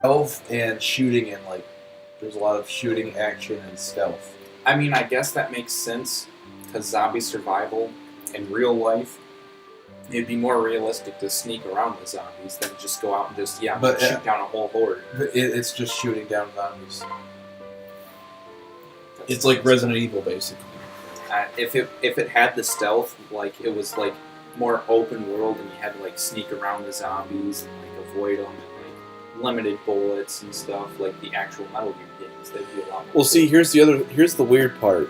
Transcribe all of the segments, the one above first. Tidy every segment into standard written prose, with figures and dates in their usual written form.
stealth and shooting, and like there's a lot of shooting action and stealth. I mean, I guess that makes sense because zombie survival in real life, it'd be more realistic to sneak around the zombies than just go out and just shoot down a whole horde. It's just shooting down zombies. It's like Resident Evil, basically. If it had the stealth, like it was like more open world, and you had to like sneak around the zombies and like avoid them, and like limited bullets and stuff, like the actual Metal Gear games, they'd be a lot more. Well, see, here's the weird part.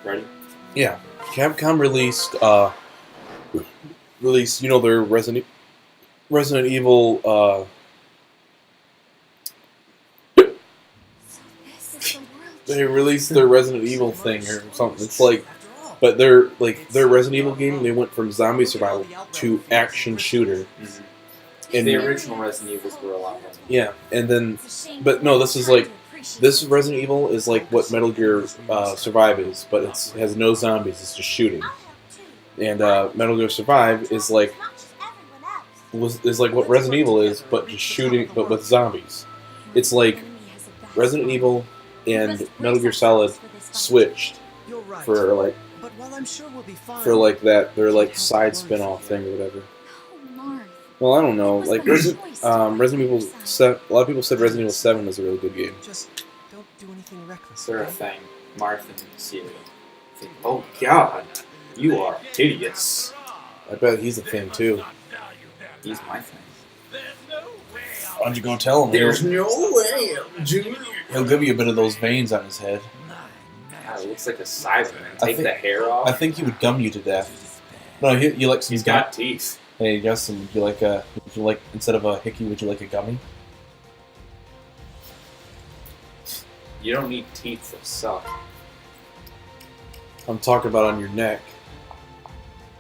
Ready? Yeah, Capcom released their Resident Evil. They released their Resident Evil thing or something. It's like, but their Resident Evil game, they went from zombie survival to action shooter. Mm-hmm. And the original Resident Evils were a lot better. Yeah, and then, but no, this Resident Evil is like what Metal Gear Survive is, but it has no zombies. It's just shooting. And Metal Gear Survive is like what Resident Evil is, but just shooting, but with zombies. It's like Resident Evil and Metal Gear Solid switched for like that their like side spin-off thing or whatever. Well, I don't know. Like Resident Evil 7, a lot of people said Resident Evil 7 was a really good game. Just don't do anything reckless. They're a thing. Martha and Celia. Oh God, you are hideous. I bet he's a thing too. He's my thing. Why don't you go tell him? There's no way, Junior. He'll give you a bit of those veins on his head. God, it looks like a Cyberman. Take the hair off. I think he would gum you to death. No, you like some. He's got teeth. Hey, you got some. Would you like instead of a hickey? Would you like a gummy? You don't need teeth that suck. I'm talking about on your neck.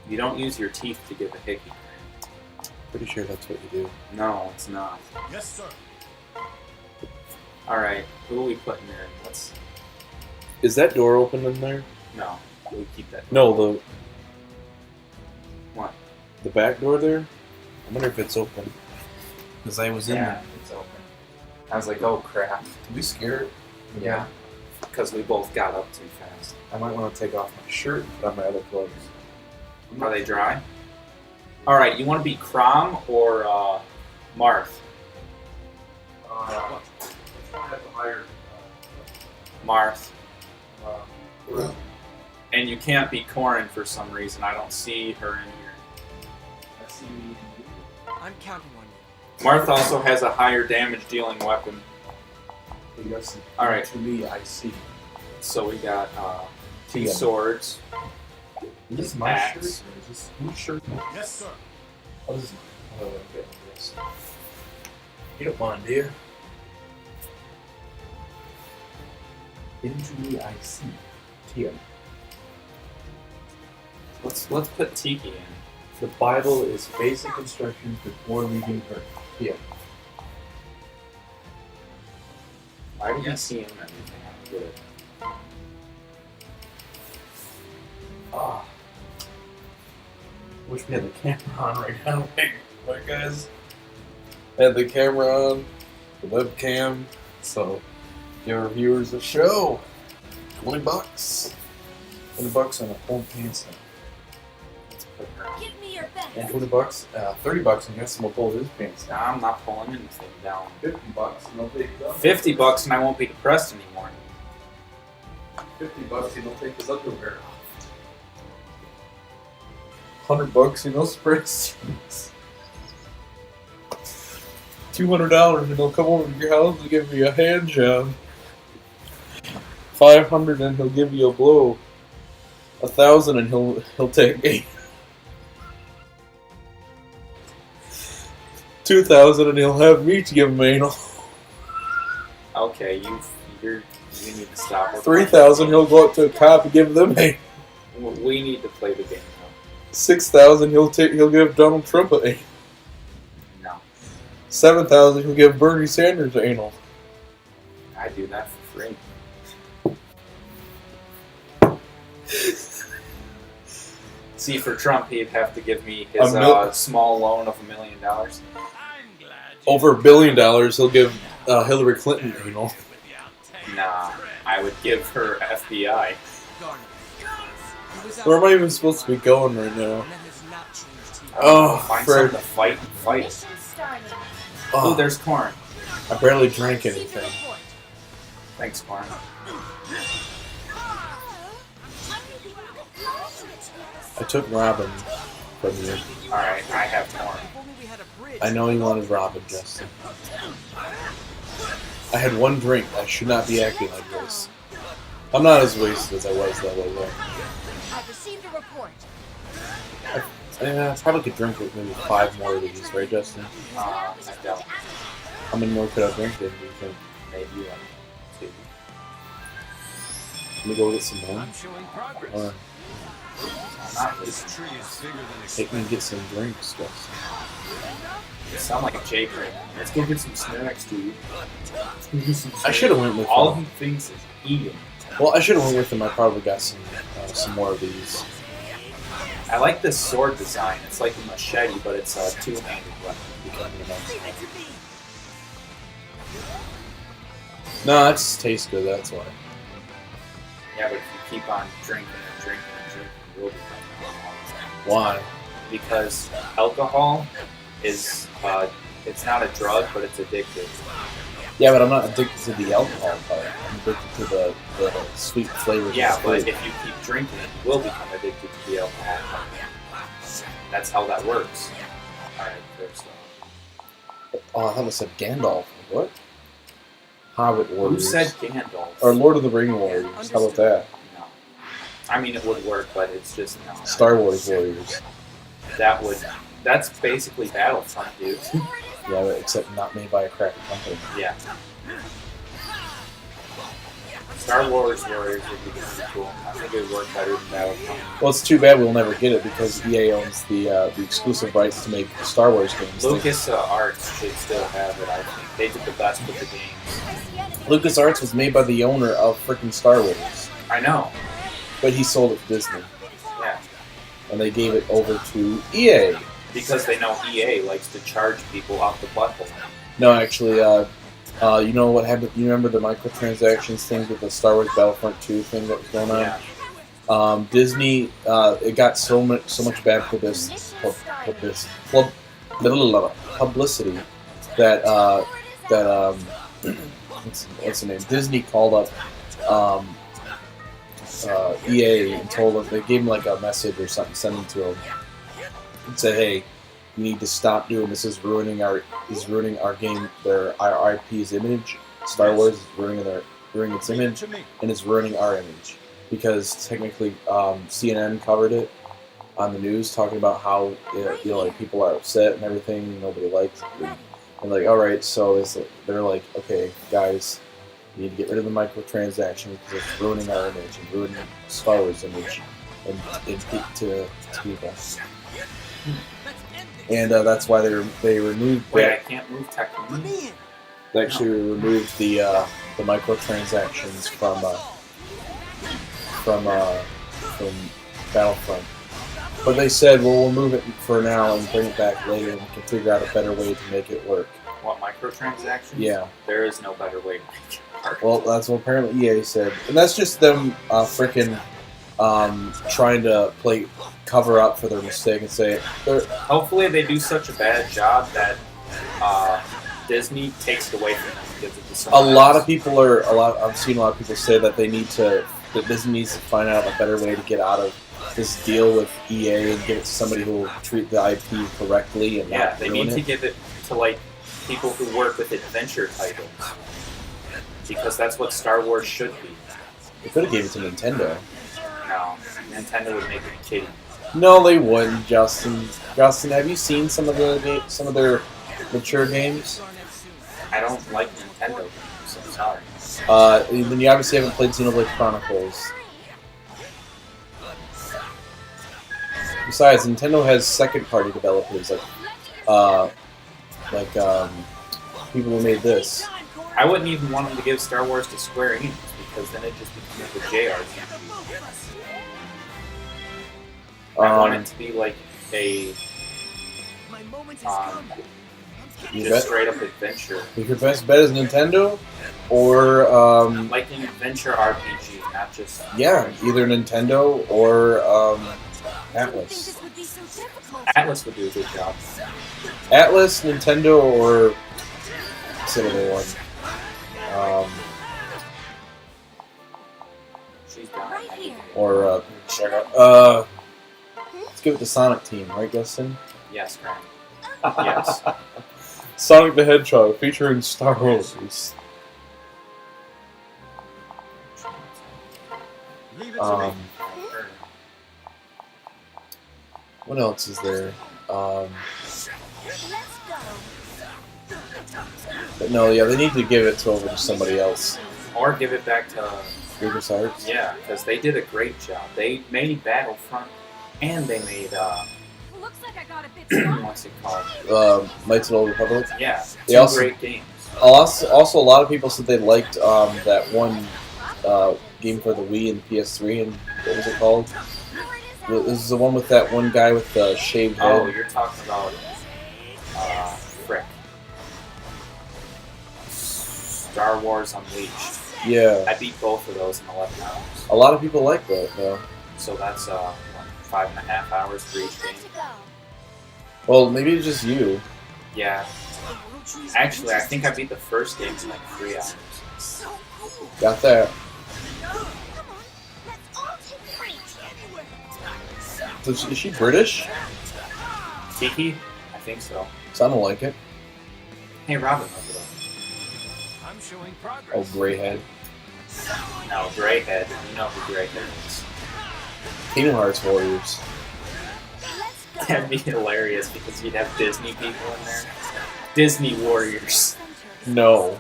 You don't use your teeth to give a hickey. Pretty sure that's what you do. No, it's not. Yes, sir. All right, who are we putting in? Is that door open in there? No, we keep that. No, What? The back door there? I wonder if it's open. Because I was in there. Yeah, it's open. I was like, oh crap. Did we scare it? Yeah. Because we both got up too fast. I might want to take off my shirt and put on my other clothes. Are they dry? All right, you want to be Crom or Marth? Marth. And you can't be Corin for some reason. I don't see her in here. I'm counting on you. Marth also has a higher damage dealing weapon. All right. To me, I see. So we got two swords. Is this my axe. shirt? Or is this whose shirt? Yes, sir. Oh, this is this. You don't mind, dear. Into me, I see. Tia. Let's put Tiki in. The Bible is basic instructions before leaving Earth. Tia. Why do you see him and everything? I don't get it. Ah. Wish we had the camera on right now. Right, guys? Had the camera on, the webcam, so give our viewers a show. $20. $20 on a full pants. Give me your best. And $20, $30, and guess we'll pull his pants down. Nah, I'm not pulling anything down. $50, and they'll take it up. $50 and I won't be depressed anymore. $50, and they'll take his underwear off. $100, and they'll spread $200, and they'll come over to your house and give you a hand job. $500, and he'll give you a blow. $1,000, and he'll take 8. $2,000, and he'll have me to give him anal. Okay, you need to stop. $3,000, he'll go up to a cop and give them anal. We need to play the game now. $6,000, he'll give Donald Trump an anal. No, $7,000, he'll give Bernie Sanders anal. I do that for free. See, for Trump, he'd have to give me his small loan of $1 million. I'm glad over $1 billion, he'll give Hillary Clinton anal. Nah, I would give her FBI. Where am I even supposed to be going right now? Find something to fight. Oh, there's corn. I barely drank anything. Thanks, corn. I took Robin from you. Alright, I have corn. I know you wanted Robin, Justin. I had one drink. I should not be acting like this. I'm not as wasted as I was that way, though. I've received a report. I probably could drink with maybe 5 more of these, right, Justin? I don't. How many more could I drink then, do you think? Maybe like 2. Let me go get some more. Or Not this. take me and get some drinks, Justin. You sound like a J drink. Let's go get some snacks, dude. I should have went with All them. he thinks is eating. Well, I should have went with them. I probably got some more of these. I like this sword design. It's like a machete, but it's a 2-handed weapon. No, that just tastes good. That's why. Yeah, but if you keep on drinking and drinking and drinking, you will become alcoholic. Why? Because alcohol is, it's not a drug, but it's addictive. Yeah, but I'm not addicted to the alcohol part. I'm addicted to the sweet flavors. Yeah, of the but food. if you keep drinking, you will become addicted to the alcohol part. That's how that works. Alright, first off. Oh, I thought it said Gandalf. What? Hobbit Who Warriors. said Gandalf? Or Lord of the Ring Warriors. How about that? No. I mean, it would work, but it's just no. Star Wars Warriors. That's basically Battlefront, dude. Yeah, but except not made by a crappy company. Yeah. Star Wars Warriors would be pretty cool. I think it would work better than Battlefront. Well, it's too bad we'll never get it because EA owns the exclusive rights to make Star Wars games. Lucas Arts should still have it, I think. They did the best with the games. LucasArts was made by the owner of freaking Star Wars, I know. but he sold it to Disney, Yeah. and they gave it over to EA. Because they know EA likes to charge people off the butthole. No, actually, you know what happened? You remember the microtransactions thing with the Star Wars Battlefront 2 thing that was going on? Yeah. Disney, it got so much bad publicity that what's the name? Disney called up EA and told them, they gave them like a message or something, sent them to them and said, "Hey, you need to stop doing this. Is ruining our game, our IP's image. Star Wars is ruining its image, and it's ruining our image." Because technically, CNN covered it on the news, talking about how like people are upset and everything, nobody likes it. And like, all right, so they're like, okay, guys, you need to get rid of the microtransactions because it's ruining our image and ruining Star Wars image and to people. And that's why they removed. Wait, I can't move technically. They actually removed the microtransactions from Battlefront. But they said, well, we'll move it for now and bring it back later, and we can figure out a better way to make it work. What, microtransactions? Yeah. There is no better way to make it work. Well, that's what apparently EA said, and that's just them freaking trying to cover up for their mistake and say hopefully they do such a bad job that Disney takes it away from them and gives it to someone else. I've seen a lot of people say that that Disney needs to find out a better way to get out of this deal with EA and give it to somebody who will treat the IP correctly and not they ruin need to it. give it to like people who work with adventure titles, because that's what Star Wars should be. They could have gave it to Nintendo. No, Nintendo would make it kiddie. No, they wouldn't, Justin. Justin, have you seen some of their mature games? I don't like Nintendo games, so I'm sorry. Then you obviously haven't played Xenoblade Chronicles. Besides, Nintendo has second-party developers like people who made this. I wouldn't even want them to give Star Wars to Square Enix, because then it just becomes a JRPG. I want it to be like a Just straight up adventure. Your best bet is Nintendo, or Like an adventure RPG, not just. yeah, either Nintendo or Atlas. This would be so difficult. Atlas would do a good job. Atlas, Nintendo, or what's the other one? She's down. Right here. Or check out. Let's give it to Sonic Team, right, Dustin? Yes, Grant. Yes. Sonic the Hedgehog, featuring Star Wars. Leave it to me. What else is there? Let's go. But no, yeah, they need to give it over to somebody else. Or give it back to. LucasArts. Yeah, because they did a great job. They made Battlefront, and they made Looks like I got a bit stronger. what's it called? Knights of the Old Republic. Yeah, They two also- great games. Also, a lot of people said they liked that one game for the Wii and PS3, and what was it called? This is the one with that one guy with the shaved head. Oh, you're talking about frick. Star Wars Unleashed. Yeah, I beat both of those in 11 hours. a lot of people like that, though. So that's 5.5 hours for each game. Well, maybe it's just you. Yeah. Actually, I think I beat the first game in like 3 hours. So cool. Got that. Come on. Let's all take So is she British? Kiki? I think so. Sounded like it. Hey, Robin, look it I'm showing progress. Oh, gray head. up. No, Greyhead. You know who Greyhead is. Kingdom Hearts Warriors. Let's go. That'd be hilarious because you'd have Disney people in there. Disney Warriors. No.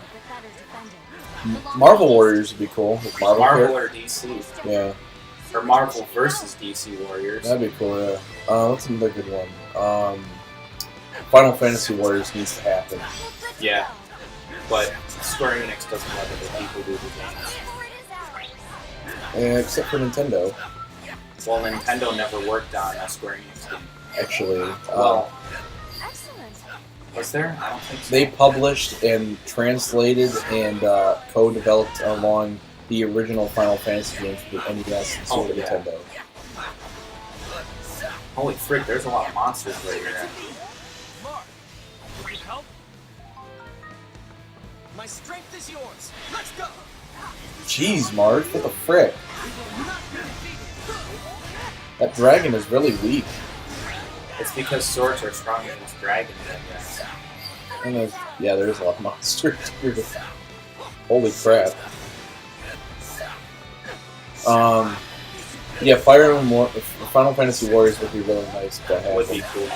Marvel Warriors would be cool. With Marvel, Marvel or DC. Yeah, Or Marvel versus DC Warriors. that'd be cool. Yeah. What's another good one? Final Fantasy Warriors needs to happen. Yeah. But Square Enix doesn't let other people do the games. Except for Nintendo, Well, Nintendo never worked on a Square Enix game. actually. Well, Excellent. was there? I don't think so. They published and translated and co-developed along the original Final Fantasy games for the NES and Super yeah. Nintendo. Holy frick, there's a lot of monsters right here. Mark, need help? My strength is yours. Let's go. Jeez, Mark, what the frick? That dragon is really weak. It's because swords are stronger than dragons, I guess. And yeah, there's a lot of monsters here. Holy crap. Yeah, Fire Emblem Final Fantasy Warriors would be really nice to have. Would be cool.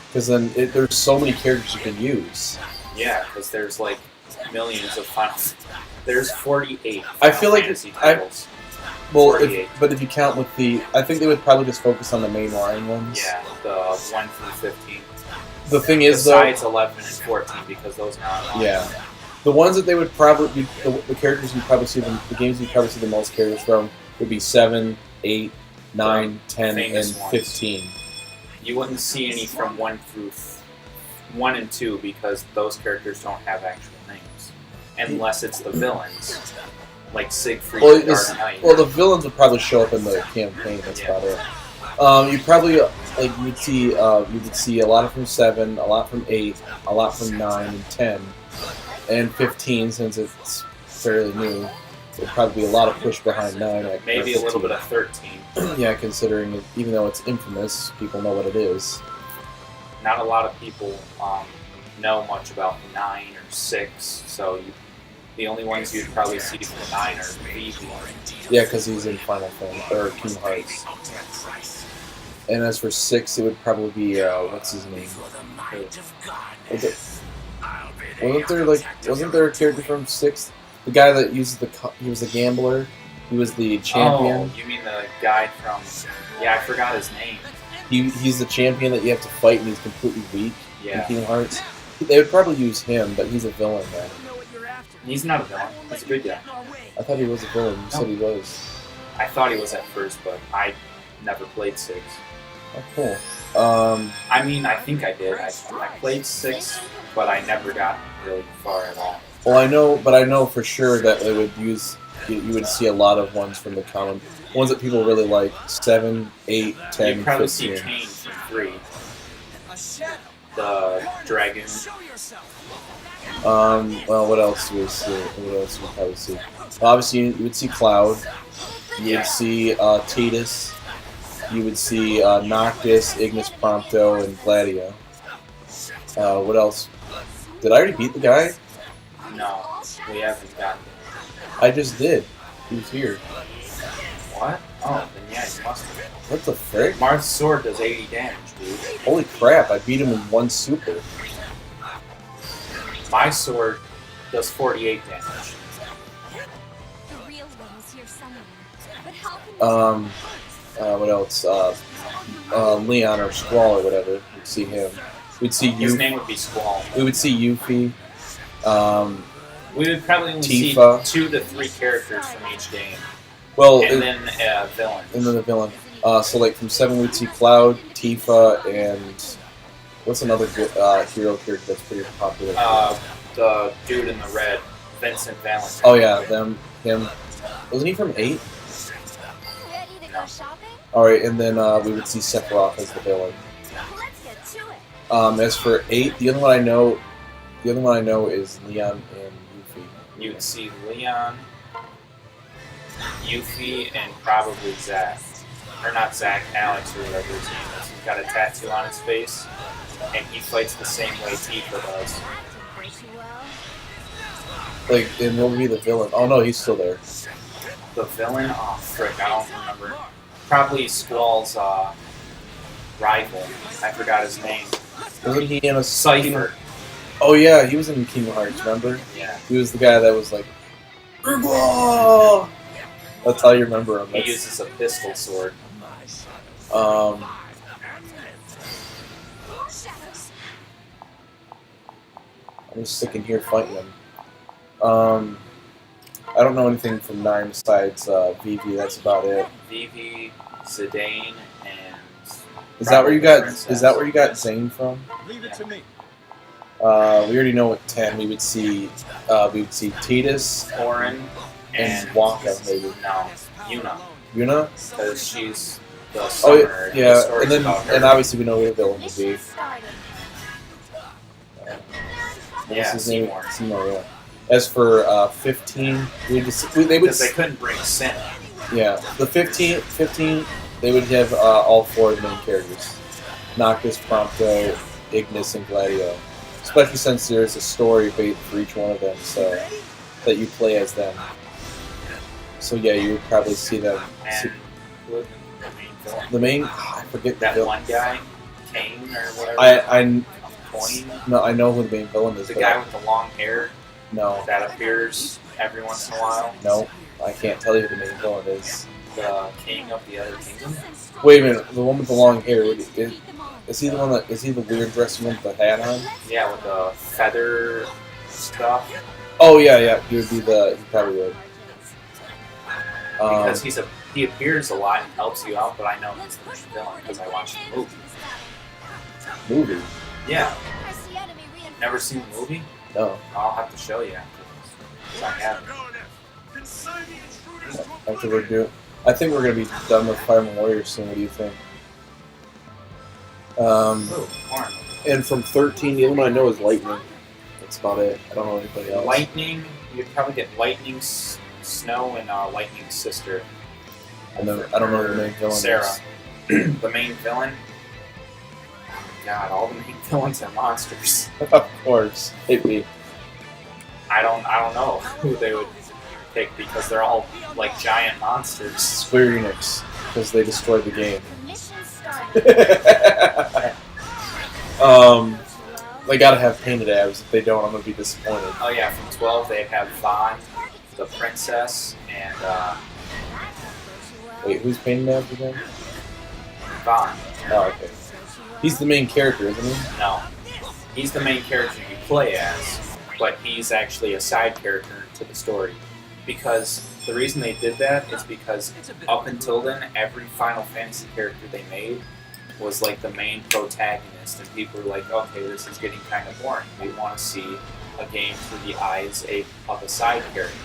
Because then there's so many characters you can use. Yeah, because there's like millions of Final. There's 48 I Final feel like Fantasy I- titles. Well, 48. but if you count with I think they would probably just focus on the main line ones. Yeah, the 1 through 15. The thing is, Besides 11 and 14, because those are not online. yeah, the ones that they would probably the characters you probably see the games you probably see the most characters from would be 7, 8, 9, 10, Famous and ones. 15. You wouldn't see any from 1 through 1 and 2 because those characters don't have actual names, unless it's the villains, like Siegfried Well, and Dark Knight. the villains would probably show up in the campaign. That's about it. You probably you'd see a lot from 7, a lot from 8, a lot from 9 and 10, and 15 since it's fairly new. There'd probably be a lot of push behind 9. Like Maybe a little bit of 13. yeah, considering it, even though it's infamous, people know what it is. Not a lot of people know much about 9 or 6, so the only ones you'd probably see from 9 are Phoebe. Yeah, because he's in Final Fantasy or Kingdom Hearts. And as for 6, it would probably be what's his name? Wasn't there a character from 6? The guy that uses he was a gambler. He was the champion. Oh, you mean the guy from? Yeah, I forgot his name. He's the champion that you have to fight, and he's completely weak in Yeah, Kingdom Hearts. They would probably use him, but he's a villain now. he's not a villain. He's a good guy. I thought he was a villain. You said he was. I thought he was at first, but I never played 6. Oh, cool. I mean, I think I did. I played 6, but I never got really far at all. Well, I know for sure that they would use. You would see a lot of ones from the common ones that people really like. 7, 8, 10, You'd probably see 15. Kane from 3, A shadow. the dragon. Show yourself. Well, what else do we see? What else do we probably see? Well, obviously, you would see Cloud. You Yeah. would see Tidus. You would see Noctis, Ignis Prompto, and Gladio. What else? Did I already beat the guy? No, we haven't gotten it. I just did. He was here. What? Oh, then yeah, you must have. What the frick? Marth's sword does 80 damage, dude. Holy crap, I beat him in one super. My sword does 48 damage. The real one is here somewhere. But how can What else? Leon or Squall or whatever. We'd see him. We'd see His Yuffie. name would be Squall. We would see Yuffie. We would probably only Tifa. see 2 to 3 characters from each game. Well, And then a villain. and then the villain. So like from 7 we'd see Cloud, Tifa, and what's another good hero character that's pretty popular? The dude in the red, Vincent Valentine. Oh yeah, him. Wasn't he from 8? ready to go shopping? Alright, and then we would see Sephiroth as the villain. Let's get to it. As for 8, the other one I know is Leon and Yuffie. You'd see Leon, Yuffie, and probably Zack. Or not Zack, Alex, or whatever his name is. He's got a tattoo on his face, and he fights the same way Tifa does. That didn't go too well. Like, and what would be the villain? Oh no, he's still there. The villain? Oh, frick, I don't remember. Probably Squall's rival. I forgot his name. Wasn't he in a Cypher. Oh yeah, he was in Kingdom Hearts, remember? Yeah. He was the guy that was like, "Urgwa!" That's how you remember him. He That's, uses a pistol sword. um, Shadows. I'm just sticking here fighting him. I don't know anything from 9 besides Vivi. That's about it. Vivi, Zidane, and Is that where you got? Princess. Is that where you got Zane from? Leave it to me. We already know what 10. We would see Tidus Orin and and Wonka maybe. no, Yuna, Yuna. because she's the Oh summer. and the yeah, story's and then about her. and obviously we know who the villain would be. Mission started. What's Yeah, his name? Seymour. Seymour. Yeah. As for 15, they would Because they couldn't bring Sin. yeah the 15 they would have all 4 of the main characters: Noctis, Prompto, Ignis, and Gladio. Especially since there's a story bait for each one of them, so that you play as them. So yeah, you would probably see them. And who would the main villain? The main, I forget the That villain. one guy, Kane or whatever. I Coin. no, I know who the main villain is. The but guy with the long hair no, that appears every once in a while. no, I can't tell you who the main villain is. The king of the other kingdom. Wait a minute, the one with the long hair. Is he the one that? Is he the weird dressing one with the hat on? Yeah, with the feather stuff. Oh yeah, he would be the. He probably would. Because he appears a lot and helps you out, but I know he's the main villain because I watched the movie. Movie. Yeah, I see enemy reinforcements. never seen the movie? No, I'll have to show you after this. I haven't. Consign the intruders to after oblivion. we're doing. I think we're gonna be done with Fire Emblem Warriors soon. What do you think? Ooh, corn. And from 13, the only one I know is Lightning. That's about it. I don't know anybody else. Lightning, you'd probably get Lightning, Snow, and Lightning's sister. And then I don't know who the main villain Sarah. is. The main villain? Oh my god, all the main villains are monsters. Of course, hit me. I don't know who they would pick because they're all like giant monsters. Square Enix, because they destroyed the game. Mission started. They gotta have painted abs. If they don't, I'm gonna be disappointed. Oh yeah, from 12 they'd have Vaughn, the princess, and Wait, who's painted abs again? Vaughn. Oh, okay. He's the main character, isn't he? No. He's the main character you play as, but he's actually a side character to the story. Because the reason they did that is because up until then, every Final Fantasy character they made was like the main protagonist, and people were like, okay, this is getting kind of boring. We want to see a game through the eyes of a side character.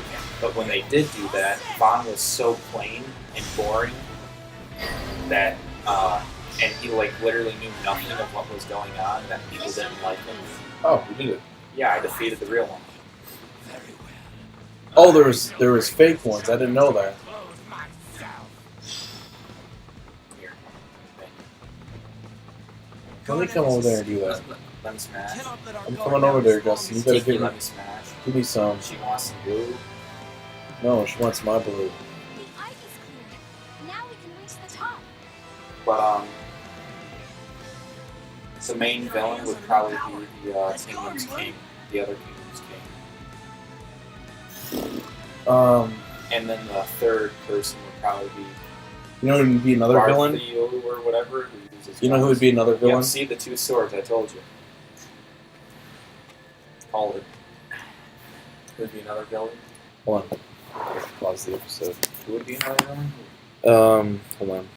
But when they did do that, Vaughn was so plain and boring that, and he like literally knew nothing of what was going on, that people didn't like him. Oh, we did it. Yeah, I defeated the real one. Oh, there was fake ones. I didn't know that. Here. Let me come over there and do that. Let me smash. I'm coming over there, Justin. You gotta Tiki, give let me, me smash. give me some. She wants some blue. No, she wants my blue. The ivy's cleared. Now we can reach the top. But the main villain would probably be the Kingdom's King, the other Kingdom's King. And then the third person would probably be You know who would be another villain? Bartheo or whatever. Who uses You know who would be another Yeah, villain? see the two swords, I told you. Called it. Who would be another villain? Hold on. Pause the episode. Who would be another villain? Hold on.